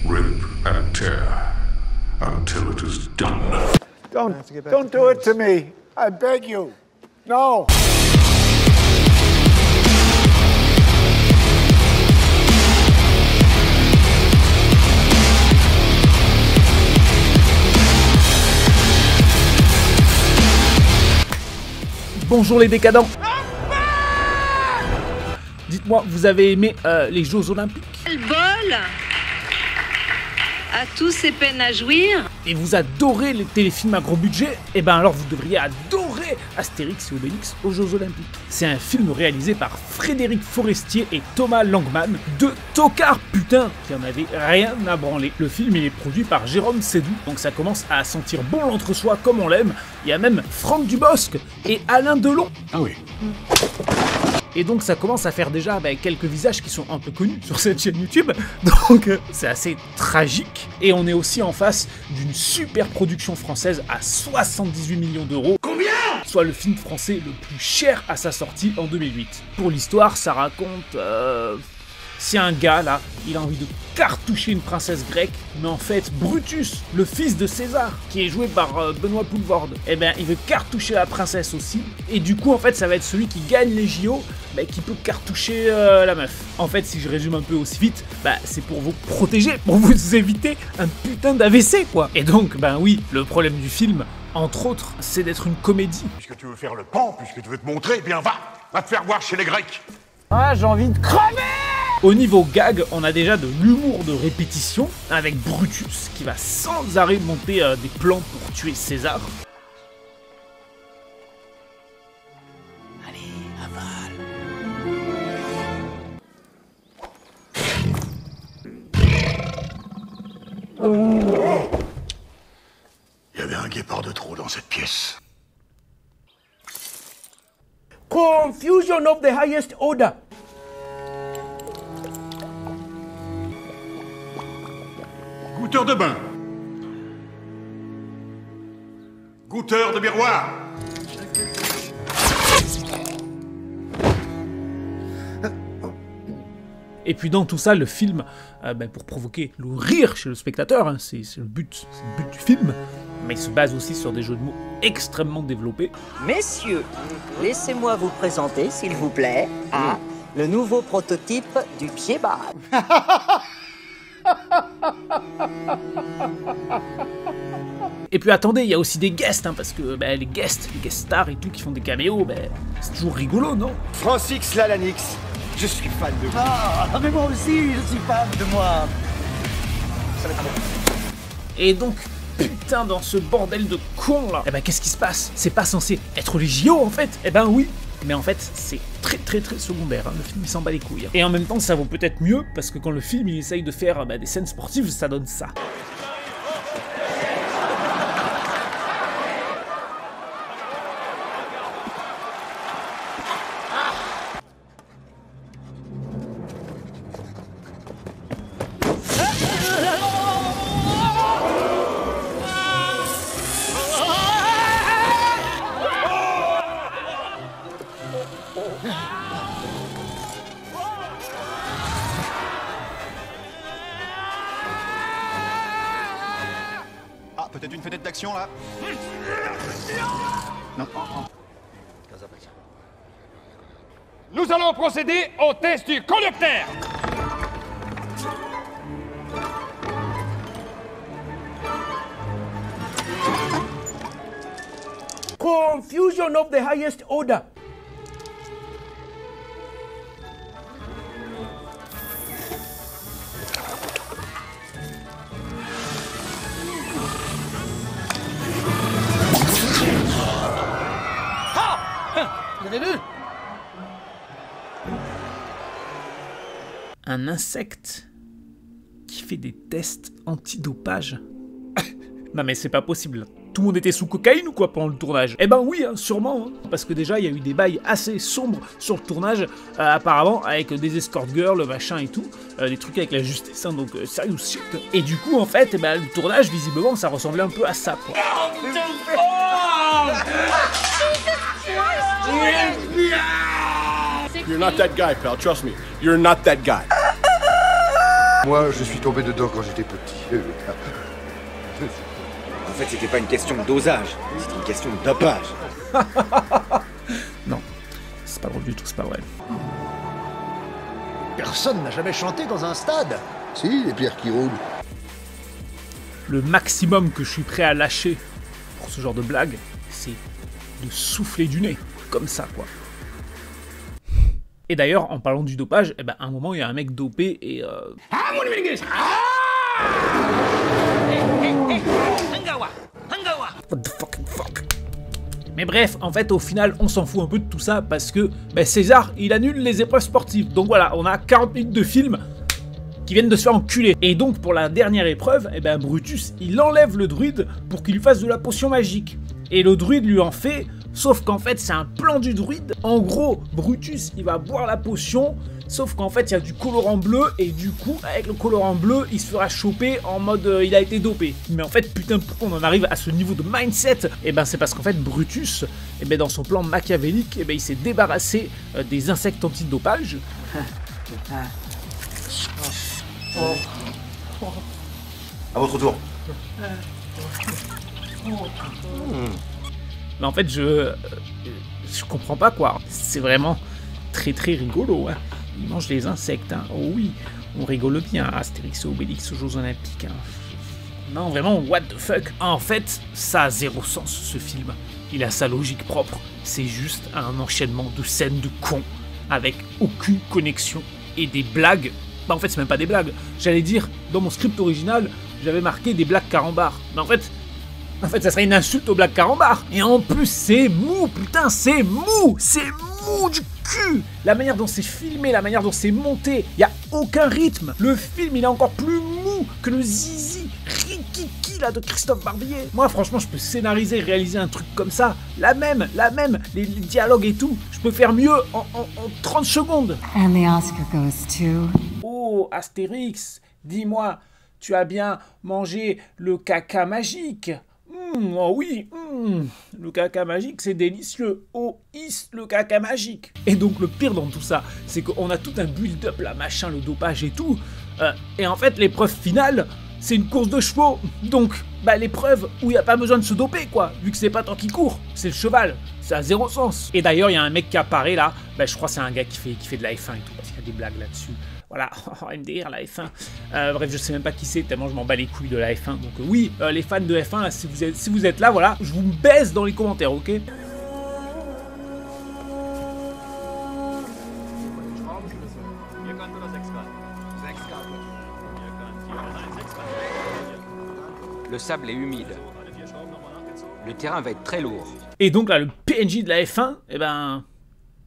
Rip and tear until it is done. Don't do it to me. I beg you. No. Bonjour les décadents. Dites-moi, vous avez aimé les Jeux Olympiques? Quel bol! À tous ces peines à jouir. Et vous adorez les téléfilms à gros budget? Eh ben alors vous devriez adorer Astérix et Obélix aux Jeux Olympiques. C'est un film réalisé par Frédéric Forestier et Thomas Langman, deux tocards putain qui en avaient rien à branler. Le film il est produit par Jérôme Sédou, donc ça commence à sentir bon l'entre-soi comme on l'aime. Il y a même Franck Dubosc et Alain Delon. Ah oui. Et donc ça commence à faire déjà quelques visages qui sont un peu connus sur cette chaîne YouTube, donc c'est assez tragique. Et on est aussi en face d'une super production française à 78 millions d'euros. Combien? Soit le film français le plus cher à sa sortie en 2008. Pour l'histoire, ça raconte... Si un gars, là, il a envie de cartoucher une princesse grecque, mais en fait, Brutus, le fils de César, qui est joué par Benoît Poulvorde, eh ben, il veut cartoucher la princesse aussi, et du coup, en fait, ça va être celui qui gagne les JO, qui peut cartoucher la meuf. En fait, si je résume un peu aussi vite, c'est pour vous protéger, pour vous éviter un putain d'AVC, quoi. Et donc, oui, le problème du film, entre autres, c'est d'être une comédie. Puisque tu veux faire le pan, puisque tu veux te montrer, eh bien va te faire voir chez les Grecs. Ah, j'ai envie de crever! Au niveau gag, on a déjà de l'humour de répétition, avec Brutus qui va sans arrêt monter des plans pour tuer César. Allez, avale. Il y avait un guépard de trop dans cette pièce. Confusion of the highest order. Goûteur de bain. Goûteur de miroir. Et puis dans tout ça, le film, pour provoquer le rire chez le spectateur, hein, c'est le but du film, mais il se base aussi sur des jeux de mots extrêmement développés. Messieurs, laissez-moi vous présenter, s'il vous plaît, le nouveau prototype du pied-bas. Et puis attendez, il y a aussi des guests, hein, parce que les guest stars et tout qui font des caméos, c'est toujours rigolo, non? Francis Lalanix, je suis fan de vous. Ah, mais moi aussi, je suis fan de moi. Et donc, putain, dans ce bordel de cons là, qu'est-ce qui se passe? C'est pas censé être les JO en fait? Oui. Mais en fait, c'est très secondaire, hein. Le film il s'en bat les couilles. Et en même temps, ça vaut peut-être mieux, parce que quand le film il essaye de faire des scènes sportives, ça donne ça. Ah, peut-être une fenêtre d'action là? Non. Nous allons procéder au test du conducteur. Confusion of the highest order. Vous avez vu? Un insecte qui fait des tests antidopage. Non mais c'est pas possible. Tout le monde était sous cocaïne ou quoi pendant le tournage? Eh ben oui, hein, sûrement, hein, parce que déjà il y a eu des bails assez sombres sur le tournage, apparemment, avec des escort girls, machin et tout, des trucs avec la justice, hein, donc sérieux shit. Et du coup, en fait, le tournage, visiblement, ça ressemblait un peu à ça, quoi. You're not that guy, pal. Trust me. You're not that guy. Moi, je suis tombé dedans quand j'étais petit. En fait, c'était pas une question de dosage, c'était une question de dopage. Non, c'est pas drôle du tout, c'est pas vrai. Personne n'a jamais chanté dans un stade. Si, les pierres qui roulent. Le maximum que je suis prêt à lâcher pour ce genre de blague, c'est de souffler du nez, comme ça, quoi. Et d'ailleurs, en parlant du dopage, eh ben, à un moment, il y a un mec dopé et What the fucking fuck. Mais bref, en fait, au final, on s'en fout un peu de tout ça parce que César, il annule les épreuves sportives. Donc voilà, on a 40 minutes de film qui viennent de se faire enculer. Et donc, pour la dernière épreuve, eh ben, Brutus, il enlève le druide pour qu'il lui fasse de la potion magique. Et le druide lui en fait, sauf qu'en fait, c'est un plan du druide. En gros, Brutus, il va boire la potion, sauf qu'en fait, il y a du colorant bleu, et du coup, avec le colorant bleu, il se fera choper en mode il a été dopé. Mais en fait, putain, pourquoi on en arrive à ce niveau de mindset? Et ben, c'est parce qu'en fait, Brutus, et ben, dans son plan machiavélique, et ben, il s'est débarrassé des insectes antidopage. À votre tour. Mais en fait, je comprends pas, quoi. C'est vraiment très très rigolo, hein. Il mange les insectes, hein. Oh oui, on rigole bien, Astérix et Obélix aux Jeux Olympiques, hein. Non, vraiment, what the fuck. En fait, ça a zéro sens, ce film. Il a sa logique propre. C'est juste un enchaînement de scènes de cons, avec aucune connexion, et des blagues. Bah en fait, c'est même pas des blagues. J'allais dire, dans mon script original, j'avais marqué des blagues carambars. Mais en fait, ça serait une insulte aux blagues carambars. Et en plus, c'est mou, putain, c'est mou du cul. La manière dont c'est filmé, la manière dont c'est monté, y a aucun rythme. Le film, il est encore plus mou que le zizi rikiki là de Christophe Barbier. Moi, franchement, je peux scénariser, réaliser un truc comme ça. La même, les dialogues et tout. Je peux faire mieux en 30 secondes. And the Oscar goes to... Oh, Astérix, dis-moi, tu as bien mangé le caca magique? Oh oui, le caca magique, c'est délicieux. Oh, le caca magique. Et donc, le pire dans tout ça, c'est qu'on a tout un build-up, là, machin, le dopage et tout. Et en fait, l'épreuve finale, c'est une course de chevaux. Donc, l'épreuve où il n'y a pas besoin de se doper, quoi. Vu que c'est pas toi qui cours, c'est le cheval. Ça a zéro sens. Et d'ailleurs, il y a un mec qui apparaît là. Je crois que c'est un gars qui fait de la F1 et tout, parce qu'il y a des blagues là-dessus. Voilà, MDR, la F1. Bref, je sais même pas qui c'est, tellement je m'en bats les couilles de la F1. Donc oui, les fans de F1, là, si vous êtes là, voilà, je vous baise dans les commentaires, ok? Le sable est humide. Le terrain va être très lourd. Et donc là, le PNJ de la F1, eh ben,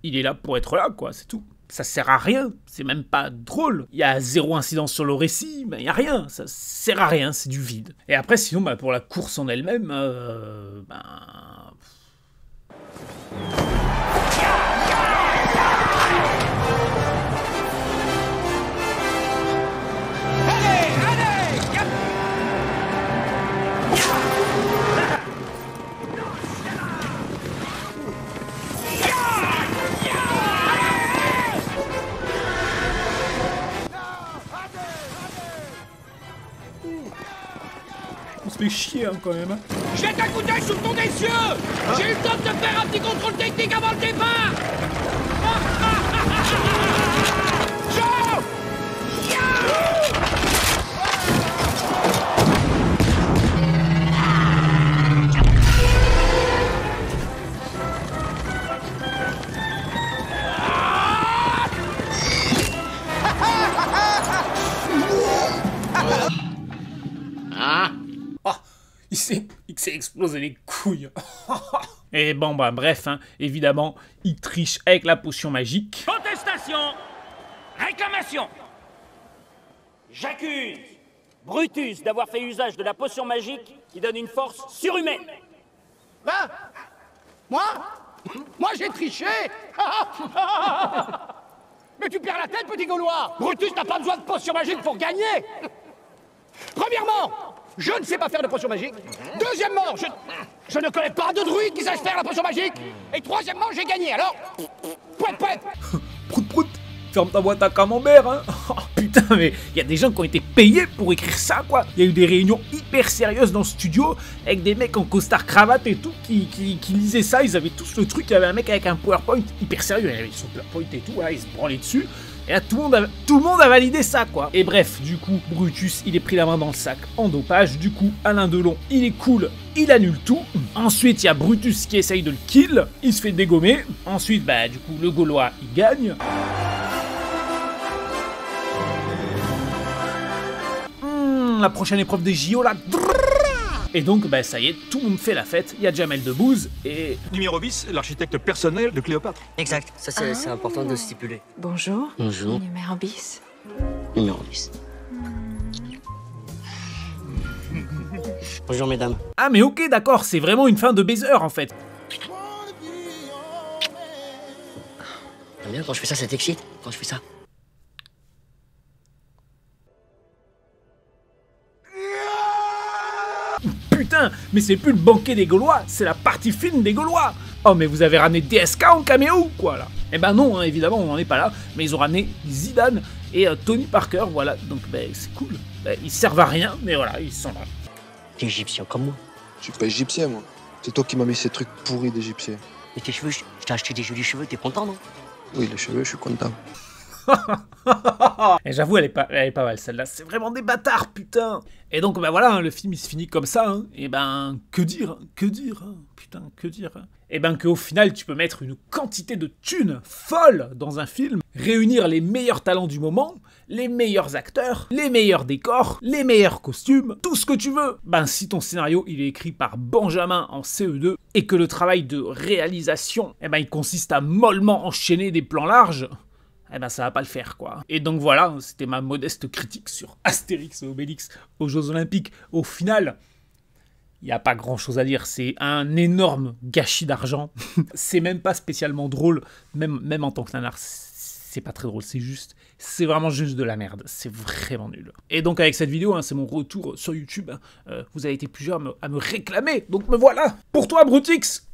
il est là pour être là, quoi, c'est tout. Ça sert à rien, c'est même pas drôle. Il y a zéro incidence sur le récit, il y a rien, ça sert à rien, c'est du vide. Et après, sinon, pour la course en elle-même, on se fait chier, hein, quand même. Jette un coup d'œil sous le fond des cieux. J'ai eu le temps de te faire un petit contrôle technique avant le départ. Joe! Il s'est explosé les couilles. Et bon, bref, hein, évidemment, il triche avec la potion magique. Contestation. Réclamation. J'accuse Brutus d'avoir fait usage de la potion magique qui donne une force surhumaine. Hein? Moi j'ai triché. Mais tu perds la tête, petit Gaulois. Brutus n'a pas besoin de potion magique pour gagner. Premièrement, je ne sais pas faire de potion magique. Deuxièmement, je ne connais pas de druide qui sache faire la potion magique. Et troisièmement, j'ai gagné, alors... Pouet. Prout, ferme ta boîte à camembert, hein. putain, mais il y a des gens qui ont été payés pour écrire ça, quoi. Il y a eu des réunions hyper sérieuses dans le studio, avec des mecs en costard cravate et tout, qui lisaient ça, ils avaient tous le truc, il y avait un mec avec un PowerPoint hyper sérieux, il avait son PowerPoint et tout, voilà, il se branlait dessus. Et là, tout le monde a validé ça, quoi. Et bref, du coup, Brutus, il est pris la main dans le sac en dopage. Du coup, Alain Delon, il est cool, il annule tout. Ensuite, il y a Brutus qui essaye de le kill. Il se fait dégommer. Ensuite, bah, du coup, le Gaulois, il gagne. La prochaine épreuve des JO, là. Et donc, bah, ça y est, tout le monde fait la fête. Il y a Jamel Debbouze et... Numéro 10, l'architecte personnel de Cléopâtre. Exact, ça c'est important de stipuler. Bonjour. Bonjour. Numéro bis. Numéro 10. Bonjour mesdames. Ah mais ok, d'accord, c'est vraiment une fin de baiser en fait. T'aimes bien quand je fais ça, ça t'excite? Quand je fais ça? Putain, mais c'est plus le banquet des Gaulois, c'est la partie fine des Gaulois. Oh mais vous avez ramené DSK en caméo quoi là? Eh ben non, hein, évidemment on n'en est pas là, mais ils ont ramené Zidane et Tony Parker, voilà, donc ben c'est cool. Ben, ils servent à rien, mais voilà, ils sont là. T'es égyptien comme moi. Je suis pas égyptien moi. C'est toi qui m'as mis ces trucs pourris d'égyptien. Et tes cheveux, je t'ai acheté des jolis cheveux, t'es content non? Oui, les cheveux, je suis content. Et j'avoue, elle est pas mal celle-là, c'est vraiment des bâtards, putain. Et donc, bah voilà, hein, le film il se finit comme ça, hein. Et ben, que dire, hein, putain, que dire. Et ben qu'au final, tu peux mettre une quantité de thunes folle dans un film, réunir les meilleurs talents du moment, les meilleurs acteurs, les meilleurs décors, les meilleurs costumes, tout ce que tu veux. Ben si ton scénario il est écrit par Benjamin en CE2 et que le travail de réalisation, eh ben il consiste à mollement enchaîner des plans larges, eh ben ça va pas le faire quoi. Et donc voilà, c'était ma modeste critique sur Astérix et Obélix aux Jeux Olympiques. Au final, il n'y a pas grand chose à dire, c'est un énorme gâchis d'argent. C'est même pas spécialement drôle, même en tant que nanar, c'est pas très drôle, c'est vraiment juste de la merde, c'est vraiment nul. Et donc avec cette vidéo, hein, c'est mon retour sur YouTube, vous avez été plusieurs à me réclamer, donc me voilà. Pour toi Brutix,